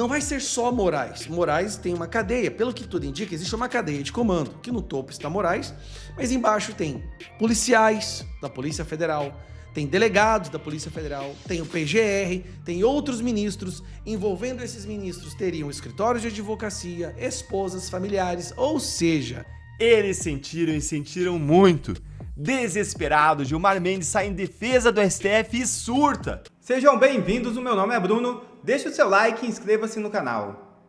não vai ser só Moraes. Moraes tem uma cadeia, pelo que tudo indica, existe uma cadeia de comando, que no topo está Moraes, mas embaixo tem policiais da Polícia Federal, tem delegados da Polícia Federal, tem o PGR, tem outros ministros. Envolvendo esses ministros teriam escritórios de advocacia, esposas, familiares, ou seja... Eles sentiram e sentiram muito. Desesperado, Gilmar Mendes sai em defesa do STF e surta. Sejam bem-vindos, o meu nome é Bruno. Deixe o seu like e inscreva-se no canal.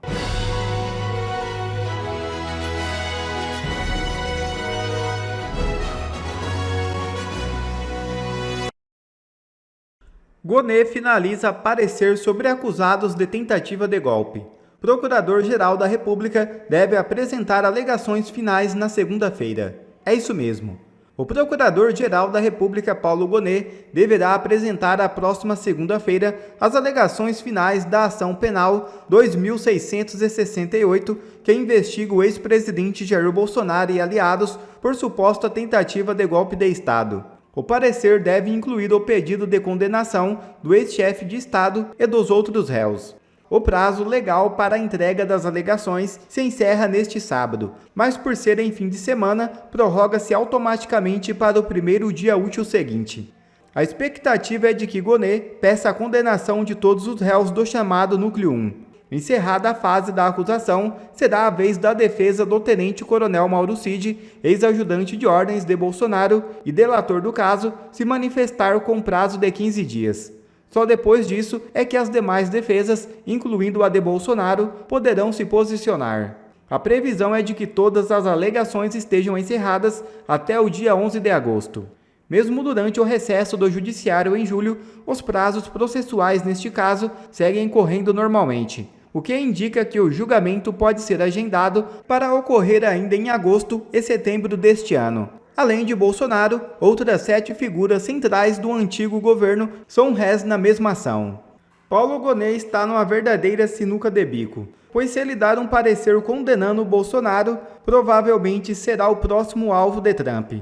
Gonê finaliza parecer sobre acusados de tentativa de golpe. Procurador-Geral da República deve apresentar alegações finais na segunda-feira. É isso mesmo. O Procurador-Geral da República, Paulo Gonê, deverá apresentar à próxima segunda-feira as alegações finais da ação penal 2668, que investiga o ex-presidente Jair Bolsonaro e aliados por suposta tentativa de golpe de Estado. O parecer deve incluir o pedido de condenação do ex-chefe de Estado e dos outros réus. O prazo legal para a entrega das alegações se encerra neste sábado, mas por ser em fim de semana, prorroga-se automaticamente para o primeiro dia útil seguinte. A expectativa é de que Gonê peça a condenação de todos os réus do chamado Núcleo 1. Encerrada a fase da acusação, será a vez da defesa do tenente-coronel Mauro Cid, ex-ajudante de ordens de Bolsonaro e delator do caso, se manifestar com prazo de 15 dias. Só depois disso é que as demais defesas, incluindo a de Bolsonaro, poderão se posicionar. A previsão é de que todas as alegações estejam encerradas até o dia 11 de agosto. Mesmo durante o recesso do Judiciário em julho, os prazos processuais neste caso seguem correndo normalmente, o que indica que o julgamento pode ser agendado para ocorrer ainda em agosto e setembro deste ano. Além de Bolsonaro, outras 7 figuras centrais do antigo governo são réis na mesma ação. Paulo Gonê está numa verdadeira sinuca de bico, pois se ele dar um parecer condenando Bolsonaro, provavelmente será o próximo alvo de Trump.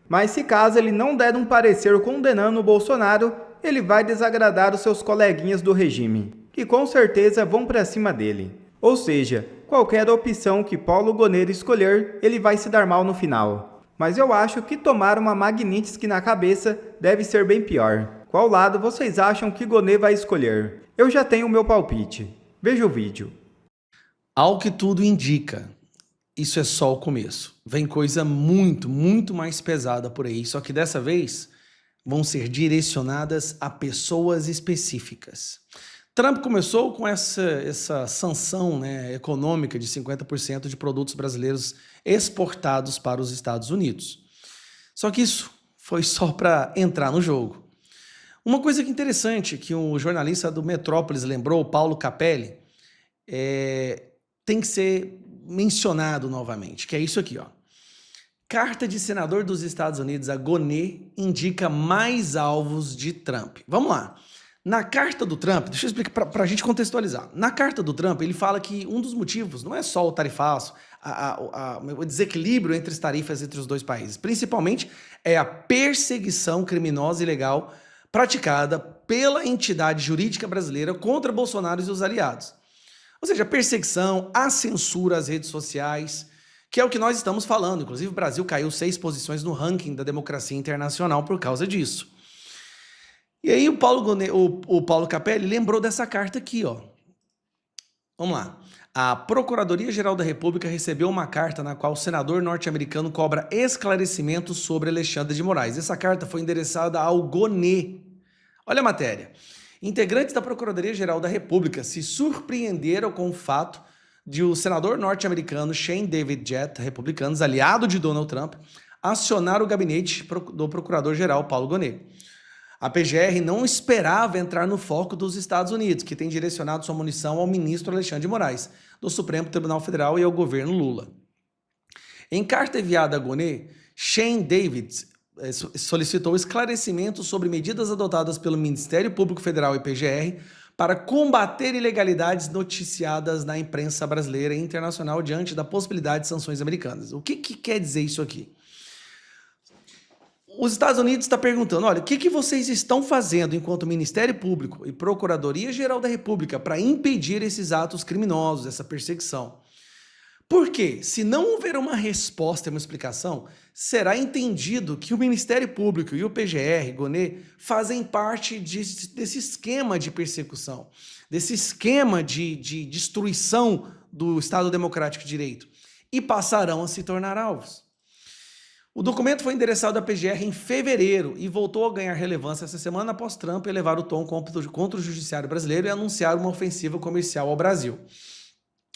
Mas se caso ele não der um parecer condenando Bolsonaro, ele vai desagradar os seus coleguinhas do regime, que com certeza vão para cima dele. Ou seja, qualquer opção que Paulo Gonê escolher, ele vai se dar mal no final. Mas eu acho que tomar uma Magnitsky na cabeça deve ser bem pior. Qual lado vocês acham que Gonê vai escolher? Eu já tenho o meu palpite. Veja o vídeo. Ao que tudo indica, isso é só o começo. Vem coisa muito, muito mais pesada por aí, só que dessa vez vão ser direcionadas a pessoas específicas. Trump começou com essa sanção, econômica de 50% de produtos brasileiros exportados para os Estados Unidos. Só que isso foi só para entrar no jogo. Uma coisa que interessante que o jornalista do Metrópolis lembrou, Paulo Capelli, tem que ser mencionado novamente, que é isso aqui, ó. Carta de senador dos Estados Unidos a Gonê indica mais alvos de Trump. Vamos lá. Na carta do Trump, deixa eu explicar para a gente contextualizar. Na carta do Trump, ele fala que um dos motivos não é só o tarifaço, o desequilíbrio entre as tarifas entre os dois países. Principalmente é a perseguição criminosa e ilegal praticada pela entidade jurídica brasileira contra Bolsonaro e seus aliados. Ou seja, a perseguição, a censura às redes sociais, que é o que nós estamos falando. Inclusive, o Brasil caiu 6 posições no ranking da democracia internacional por causa disso. E aí o Paulo Capelli lembrou dessa carta aqui, ó. Vamos lá. A Procuradoria-Geral da República recebeu uma carta na qual o senador norte-americano cobra esclarecimentos sobre Alexandre de Moraes. Essa carta foi endereçada ao Gonê. Olha a matéria. Integrantes da Procuradoria-Geral da República se surpreenderam com o fato de o senador norte-americano Shane David Jett, republicanos, aliado de Donald Trump, acionar o gabinete do procurador-geral Paulo Gonê. A PGR não esperava entrar no foco dos Estados Unidos, que tem direcionado sua munição ao ministro Alexandre de Moraes, do Supremo Tribunal Federal e ao governo Lula. Em carta enviada a Gonê, Shane David solicitou esclarecimentos sobre medidas adotadas pelo Ministério Público Federal e PGR para combater ilegalidades noticiadas na imprensa brasileira e internacional diante da possibilidade de sanções americanas. O que quer dizer isso aqui? os Estados Unidos está perguntando, olha, o que vocês estão fazendo enquanto Ministério Público e Procuradoria-Geral da República para impedir esses atos criminosos, essa perseguição? Porque, se não houver uma resposta e uma explicação, será entendido que o Ministério Público e o PGR, GONE, fazem parte desse esquema de persecução, desse esquema de destruição do Estado Democrático de Direito, e passarão a se tornar alvos. O documento foi endereçado à PGR em fevereiro e voltou a ganhar relevância essa semana após Trump elevar o tom contra o judiciário brasileiro e anunciar uma ofensiva comercial ao Brasil.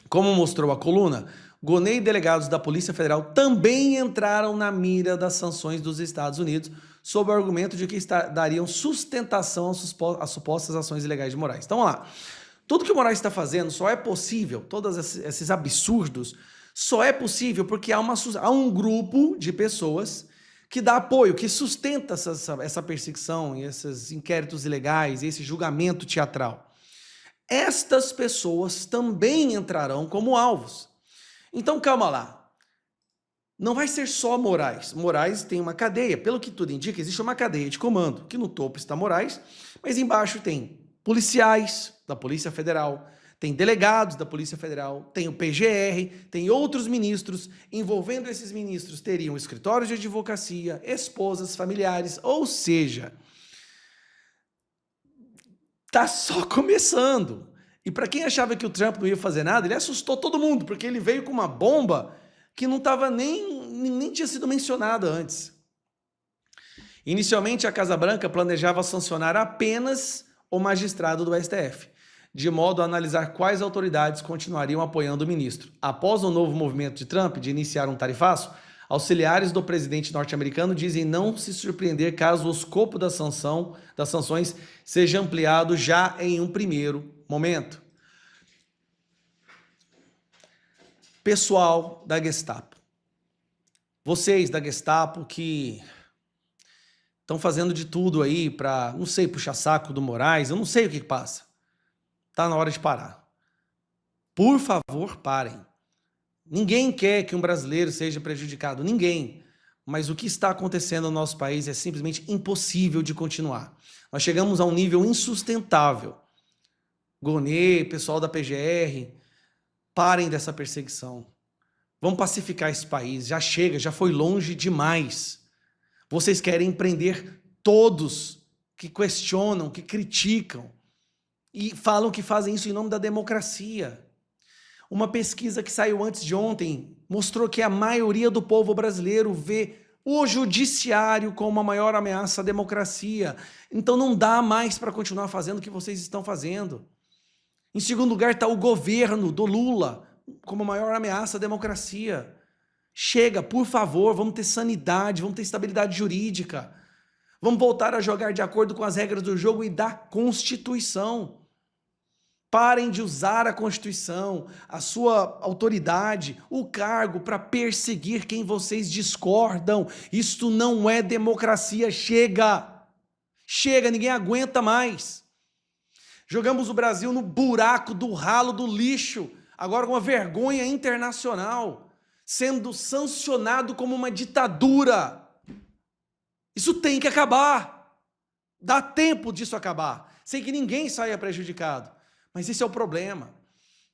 Como mostrou a coluna, GONE e delegados da Polícia Federal também entraram na mira das sanções dos Estados Unidos sob o argumento de que dariam sustentação às supostas ações ilegais de Moraes. Então, vamos lá. Tudo que o Moraes está fazendo só é possível, todos esses absurdos, só é possível porque há um grupo de pessoas que dá apoio, que sustenta essa perseguição, esses inquéritos ilegais, esse julgamento teatral. Estas pessoas também entrarão como alvos. Então, calma lá. Não vai ser só Moraes. Moraes tem uma cadeia. Pelo que tudo indica, existe uma cadeia de comando, que no topo está Moraes, mas embaixo tem policiais da Polícia Federal, tem delegados da Polícia Federal, tem o PGR, tem outros ministros. Envolvendo esses ministros teriam escritórios de advocacia, esposas, familiares, ou seja, tá só começando. E para quem achava que o Trump não ia fazer nada, ele assustou todo mundo, porque ele veio com uma bomba que não estava nem tinha sido mencionada antes. Inicialmente, a Casa Branca planejava sancionar apenas o magistrado do STF, de modo a analisar quais autoridades continuariam apoiando o ministro. Após o novo movimento de Trump de iniciar um tarifaço, auxiliares do presidente norte-americano dizem não se surpreender caso o escopo das sanções seja ampliado já em um primeiro momento. Pessoal da Gestapo, vocês da Gestapo que estão fazendo de tudo aí para, não sei, puxar saco do Moraes, eu não sei o que passa. Está na hora de parar. Por favor, parem. Ninguém quer que um brasileiro seja prejudicado, ninguém. Mas o que está acontecendo no nosso país é simplesmente impossível de continuar. Nós chegamos a um nível insustentável. GONE, pessoal da PGR, parem dessa perseguição. Vamos pacificar esse país. Já chega, já foi longe demais. Vocês querem prender todos que questionam, que criticam e falam que fazem isso em nome da democracia. Uma pesquisa que saiu antes de ontem mostrou que a maioria do povo brasileiro vê o judiciário como a maior ameaça à democracia. Então não dá mais para continuar fazendo o que vocês estão fazendo. Em segundo lugar está o governo do Lula como a maior ameaça à democracia. Chega, por favor, vamos ter sanidade, vamos ter estabilidade jurídica. Vamos voltar a jogar de acordo com as regras do jogo e da Constituição. Parem de usar a Constituição, a sua autoridade, o cargo para perseguir quem vocês discordam. Isto não é democracia. Chega! Chega, ninguém aguenta mais. Jogamos o Brasil no buraco do ralo do lixo, agora com uma vergonha internacional, sendo sancionado como uma ditadura. Isso tem que acabar. Dá tempo disso acabar, sem que ninguém saia prejudicado. Mas esse é o problema.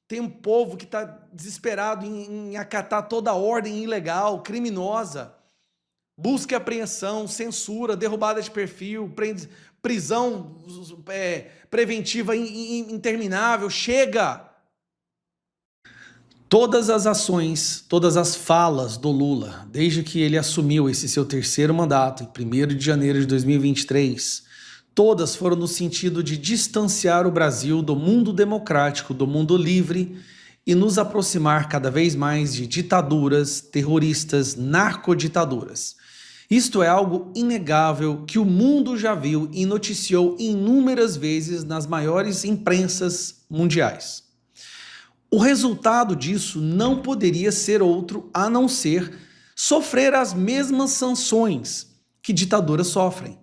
Tem um povo que está desesperado em acatar toda a ordem ilegal, criminosa. Busca e apreensão, censura, derrubada de perfil, prisão preventiva interminável. Chega! Todas as ações, todas as falas do Lula, desde que ele assumiu esse seu terceiro mandato, em 1º de janeiro de 2023, todas foram no sentido de distanciar o Brasil do mundo democrático, do mundo livre e nos aproximar cada vez mais de ditaduras, terroristas, narcoditaduras. Isto é algo inegável que o mundo já viu e noticiou inúmeras vezes nas maiores imprensas mundiais. O resultado disso não poderia ser outro a não ser sofrer as mesmas sanções que ditaduras sofrem.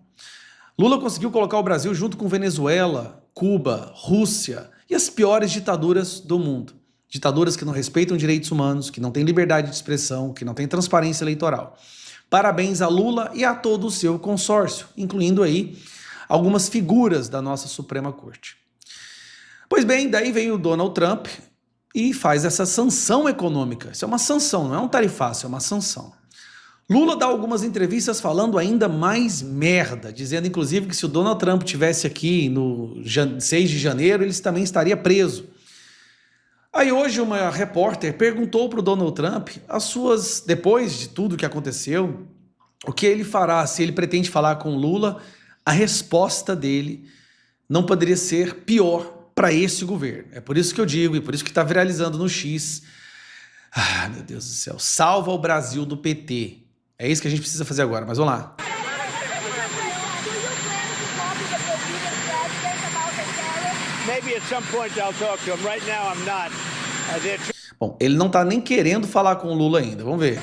Lula conseguiu colocar o Brasil junto com Venezuela, Cuba, Rússia e as piores ditaduras do mundo. Ditaduras que não respeitam direitos humanos, que não têm liberdade de expressão, que não têm transparência eleitoral. Parabéns a Lula e a todo o seu consórcio, incluindo aí algumas figuras da nossa Suprema Corte. Pois bem, daí vem o Donald Trump e faz essa sanção econômica. Isso é uma sanção, não é um tarifaço, é uma sanção. Lula dá algumas entrevistas falando ainda mais merda, dizendo inclusive que se o Donald Trump tivesse aqui no 6 de janeiro, ele também estaria preso. Aí hoje uma repórter perguntou para o Donald Trump depois de tudo que aconteceu, o que ele fará, se ele pretende falar com Lula. A resposta dele não poderia ser pior para esse governo. É por isso que eu digo, e por isso que está viralizando no X. Ah, meu Deus do céu, salva o Brasil do PT. É isso que a gente precisa fazer agora, mas vamos lá. Bom, ele não está nem querendo falar com o Lula ainda, vamos ver.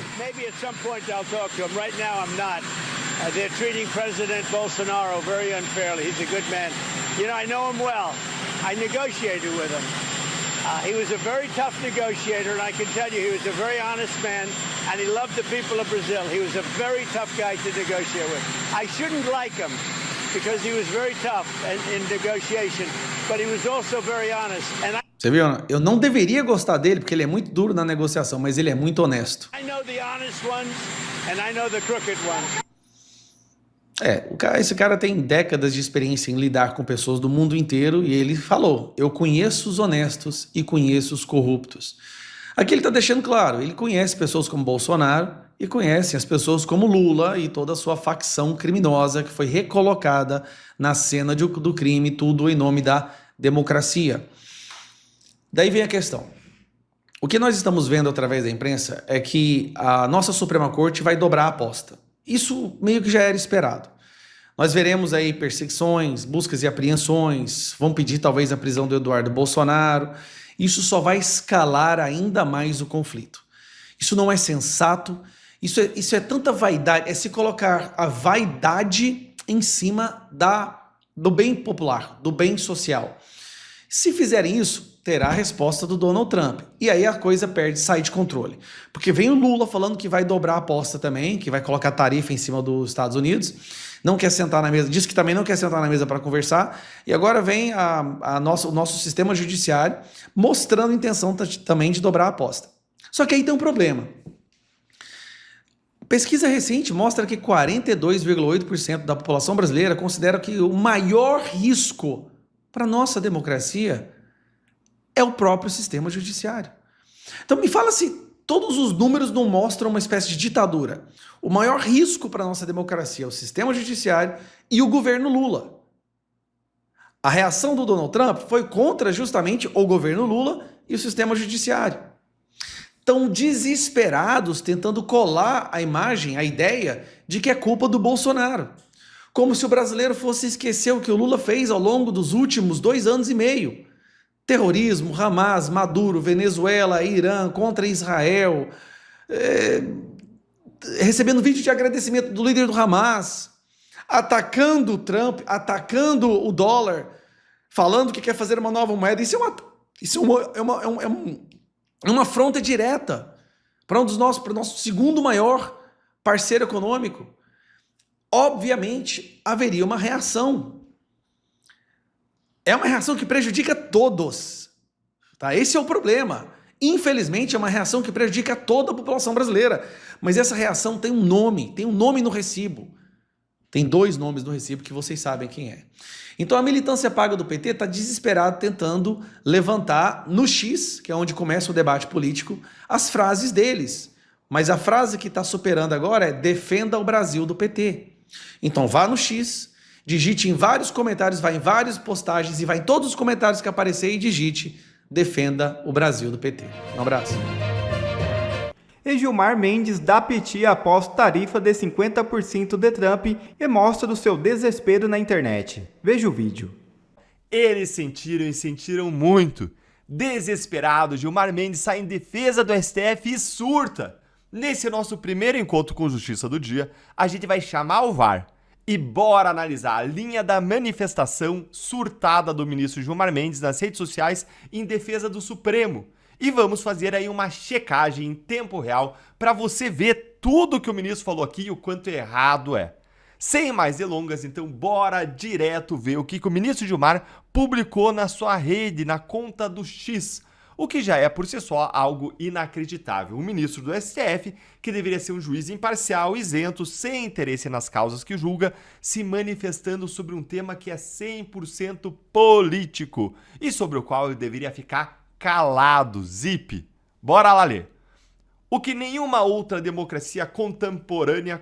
They're treating President Bolsonaro very unfairly. He's a good man. You know, I know him well. I negotiated with him. He was a very tough negotiator, and I can tell you he was a very honest man, and he loved the people of Brazil. He was a very tough guy to negotiate with. I shouldn't like him because he was very tough in negotiation, but he was also very honest. Você viu? Eu não deveria gostar dele porque ele é muito duro na negociação, mas ele é muito honesto. I know the honest ones, and I know the crooked ones. Esse cara tem décadas de experiência em lidar com pessoas do mundo inteiro e ele falou, eu conheço os honestos e conheço os corruptos. Aqui ele está deixando claro, ele conhece pessoas como Bolsonaro e conhece as pessoas como Lula e toda a sua facção criminosa que foi recolocada na cena do crime, tudo em nome da democracia. Daí vem a questão. O que nós estamos vendo através da imprensa é que a nossa Suprema Corte vai dobrar a aposta. Isso meio que já era esperado. Nós veremos aí perseguições, buscas e apreensões, vão pedir talvez a prisão do Eduardo Bolsonaro. Isso só vai escalar ainda mais o conflito. Isso não é sensato, isso é tanta vaidade, é se colocar a vaidade em cima do bem popular, do bem social. Se fizerem isso, terá a resposta do Donald Trump. E aí a coisa sai de controle. Porque vem o Lula falando que vai dobrar a aposta também, que vai colocar tarifa em cima dos Estados Unidos, não quer sentar na mesa, diz que também não quer sentar na mesa para conversar, e agora vem o nosso sistema judiciário mostrando intenção também de dobrar a aposta. Só que aí tem um problema. Pesquisa recente mostra que 42,8% da população brasileira considera que o maior risco para a nossa democracia é o próprio sistema judiciário. Então me fala se todos os números não mostram uma espécie de ditadura. O maior risco para a nossa democracia é o sistema judiciário e o governo Lula. A reação do Donald Trump foi contra justamente o governo Lula e o sistema judiciário. Estão desesperados tentando colar a imagem, a ideia de que é culpa do Bolsonaro. Como se o brasileiro fosse esquecer o que o Lula fez ao longo dos últimos 2 anos e meio. Terrorismo, Hamas, Maduro, Venezuela, Irã, contra Israel, recebendo vídeo de agradecimento do líder do Hamas, atacando o Trump, atacando o dólar, falando que quer fazer uma nova moeda. Isso é uma afronta direta para o nosso segundo maior parceiro econômico. Obviamente, haveria uma reação. É uma reação que prejudica todos. Tá? Esse é o problema. Infelizmente, é uma reação que prejudica toda a população brasileira. Mas essa reação tem um nome no recibo. Tem 2 nomes no recibo que vocês sabem quem é. Então a militância paga do PT está desesperada tentando levantar no X, que é onde começa o debate político, as frases deles. Mas a frase que está superando agora é defenda o Brasil do PT. Então vá no X, digite em vários comentários, vá em várias postagens e vá em todos os comentários que aparecer e digite defenda o Brasil do PT. Um abraço. E Gilmar Mendes dá piti após tarifa de 50% de Trump e mostra o seu desespero na internet. Veja o vídeo. Eles sentiram muito. Desesperado, Gilmar Mendes sai em defesa do STF e surta. Nesse nosso primeiro encontro com Justiça do Dia, a gente vai chamar o VAR. E bora analisar a linha da manifestação surtada do ministro Gilmar Mendes nas redes sociais em defesa do Supremo. E vamos fazer aí uma checagem em tempo real para você ver tudo que o ministro falou aqui e o quanto errado é. Sem mais delongas, então bora direto ver o que o ministro Gilmar publicou na sua rede, na conta do X, o que já é por si só algo inacreditável. O ministro do STF, que deveria ser um juiz imparcial, isento, sem interesse nas causas que julga, se manifestando sobre um tema que é 100% político e sobre o qual ele deveria ficar calado, zip. Bora lá ler. O que nenhuma outra democracia contemporânea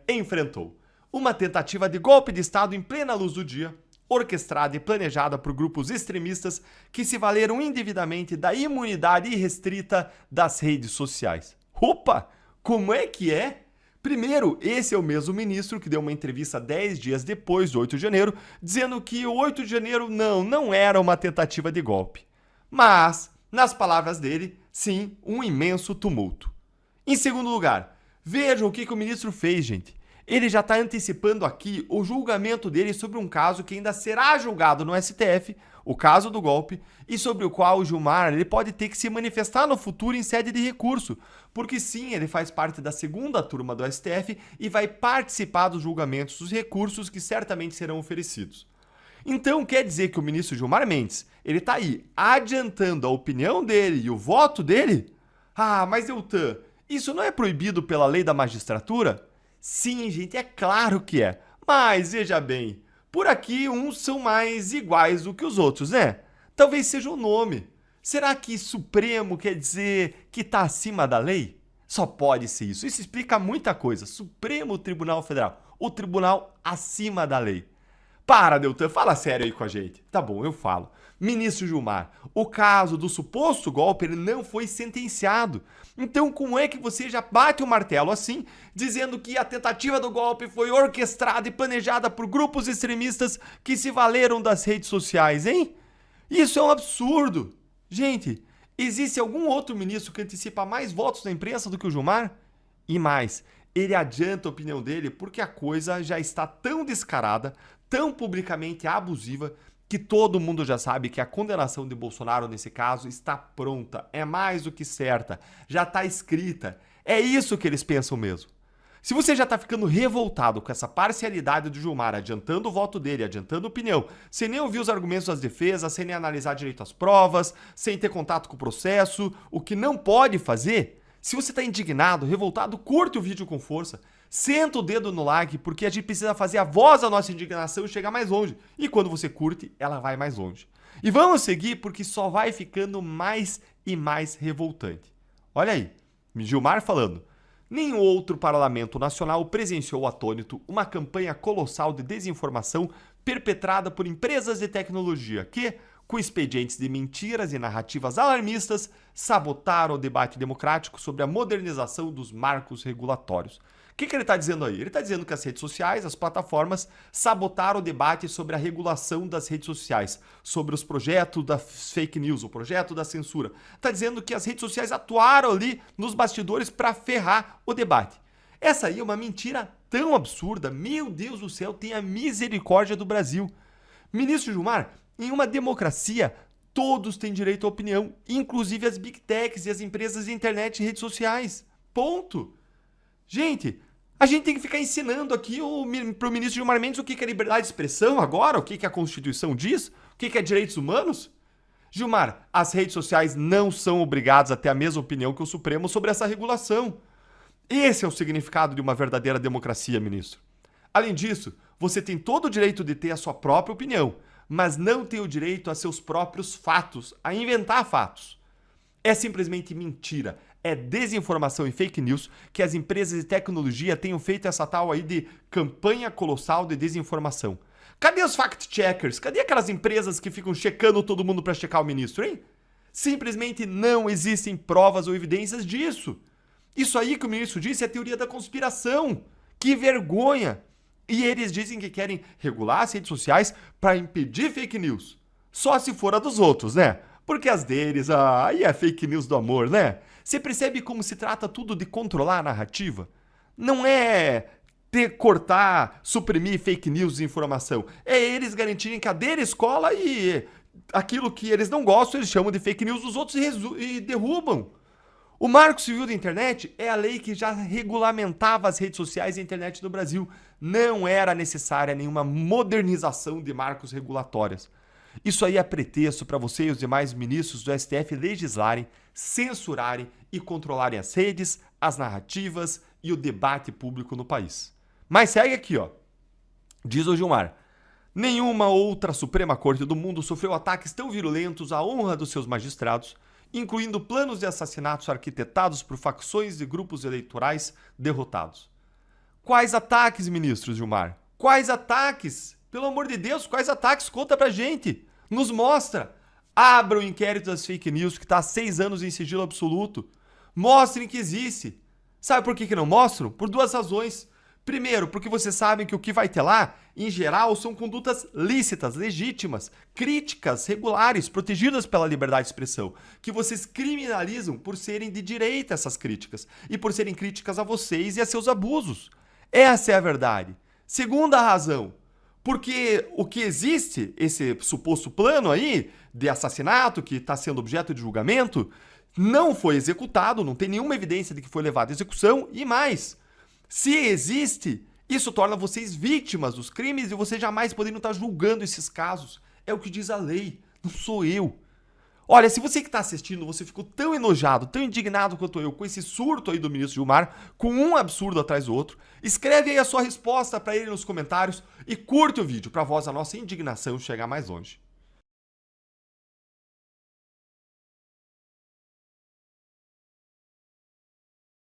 enfrentou. Uma tentativa de golpe de Estado em plena luz do dia, orquestrada e planejada por grupos extremistas que se valeram indevidamente da imunidade irrestrita das redes sociais. Opa! Como é que é? Primeiro, esse é o mesmo ministro que deu uma entrevista 10 dias depois do 8 de janeiro, dizendo que o 8 de janeiro não era uma tentativa de golpe. Mas, nas palavras dele, sim, um imenso tumulto. Em segundo lugar, vejam o que o ministro fez, gente. Ele já está antecipando aqui o julgamento dele sobre um caso que ainda será julgado no STF, o caso do golpe, e sobre o qual o Gilmar ele pode ter que se manifestar no futuro em sede de recurso, porque sim, ele faz parte da segunda turma do STF e vai participar dos julgamentos dos recursos que certamente serão oferecidos. Então quer dizer que o ministro Gilmar Mendes, ele está aí adiantando a opinião dele e o voto dele? Ah, mas Deltan, isso não é proibido pela lei da magistratura? Sim, gente, é claro que é. Mas, veja bem, por aqui uns são mais iguais do que os outros, né? Talvez seja o nome. Será que Supremo quer dizer que tá acima da lei? Só pode ser isso. Isso explica muita coisa. Supremo Tribunal Federal. O tribunal acima da lei. Para, Deltan, fala sério aí com a gente. Tá bom, eu falo. Ministro Gilmar, o caso do suposto golpe ele não foi sentenciado. Então, como é que você já bate o martelo assim, dizendo que a tentativa do golpe foi orquestrada e planejada por grupos extremistas que se valeram das redes sociais, hein? Isso é um absurdo. Gente, existe algum outro ministro que antecipa mais votos na imprensa do que o Gilmar? E mais, ele adianta a opinião dele porque a coisa já está tão descarada, tão publicamente abusiva, que todo mundo já sabe que a condenação de Bolsonaro nesse caso está pronta, é mais do que certa, já está escrita. É isso que eles pensam mesmo. Se você já está ficando revoltado com essa parcialidade do Gilmar, adiantando o voto dele, adiantando a opinião, sem nem ouvir os argumentos das defesas, sem nem analisar direito as provas, sem ter contato com o processo, o que não pode fazer, se você está indignado, revoltado, curte o vídeo com força. Senta o dedo no like, porque a gente precisa fazer a voz da nossa indignação chegar mais longe. E quando você curte, ela vai mais longe. E vamos seguir, porque só vai ficando mais e mais revoltante. Olha aí, Gilmar falando. Nenhum outro parlamento nacional presenciou atônito uma campanha colossal de desinformação perpetrada por empresas de tecnologia que, com expedientes de mentiras e narrativas alarmistas, sabotaram o debate democrático sobre a modernização dos marcos regulatórios. O que ele está dizendo aí? Ele está dizendo que as redes sociais, as plataformas, sabotaram o debate sobre a regulação das redes sociais, sobre os projetos das fake news, o projeto da censura. Está dizendo que as redes sociais atuaram ali nos bastidores para ferrar o debate. Essa aí é uma mentira tão absurda, meu Deus do céu, tenha misericórdia do Brasil. Ministro Gilmar, em uma democracia, todos têm direito à opinião, inclusive as big techs e as empresas de internet e redes sociais. Ponto. Gente, a gente tem que ficar ensinando aqui para o ministro Gilmar Mendes o que é liberdade de expressão agora, o que a Constituição diz, o que é direitos humanos. Gilmar, as redes sociais não são obrigadas a ter a mesma opinião que o Supremo sobre essa regulação. Esse é o significado de uma verdadeira democracia, ministro. Além disso, você tem todo o direito de ter a sua própria opinião, mas não tem o direito a seus próprios fatos, a inventar fatos. É simplesmente mentira. É desinformação e fake news que as empresas de tecnologia tenham feito essa tal aí de campanha colossal de desinformação. Cadê os fact-checkers? Cadê aquelas empresas que ficam checando todo mundo para checar o ministro, hein? Simplesmente não existem provas ou evidências disso. Isso aí que o ministro disse é teoria da conspiração. Que vergonha! E eles dizem que querem regular as redes sociais para impedir fake news. Só se for a dos outros, né? Porque as deles, aí é fake news do amor, né? Você percebe como se trata tudo de controlar a narrativa? Não é cortar, suprimir fake news e informação. É eles garantirem que a deles cola e aquilo que eles não gostam, eles chamam de fake news, os outros e derrubam. O Marco Civil da Internet é a lei que já regulamentava as redes sociais e a internet no Brasil. Não era necessária nenhuma modernização de marcos regulatórios. Isso aí é pretexto para você e os demais ministros do STF legislarem, censurarem e controlarem as redes, as narrativas e o debate público no país. Mas segue aqui, ó. Diz o Gilmar: nenhuma outra Suprema Corte do mundo sofreu ataques tão virulentos à honra dos seus magistrados, incluindo planos de assassinatos arquitetados por facções de grupos eleitorais derrotados. Quais ataques, ministros, Gilmar? Quais ataques? Pelo amor de Deus, quais ataques? Conta pra gente. Nos mostra. Abra o inquérito das fake news que está há 6 anos em sigilo absoluto. Mostrem que existe. Sabe por que não mostram? Por 2 razões. Primeiro, porque vocês sabem que o que vai ter lá, em geral, são condutas lícitas, legítimas, críticas, regulares, protegidas pela liberdade de expressão, que vocês criminalizam por serem de direita essas críticas e por serem críticas a vocês e a seus abusos. Essa é a verdade. Segunda razão, porque o que existe, esse suposto plano aí de assassinato que está sendo objeto de julgamento, não foi executado, não tem nenhuma evidência de que foi levado à execução e mais. Se existe, isso torna vocês vítimas dos crimes e vocês jamais poderiam estar julgando esses casos. É o que diz a lei, não sou eu. Olha, se você que está assistindo, você ficou tão enojado, tão indignado quanto eu com esse surto aí do ministro Gilmar, com um absurdo atrás do outro, escreve aí a sua resposta para ele nos comentários e curte o vídeo para a voz da nossa indignação chegar mais longe.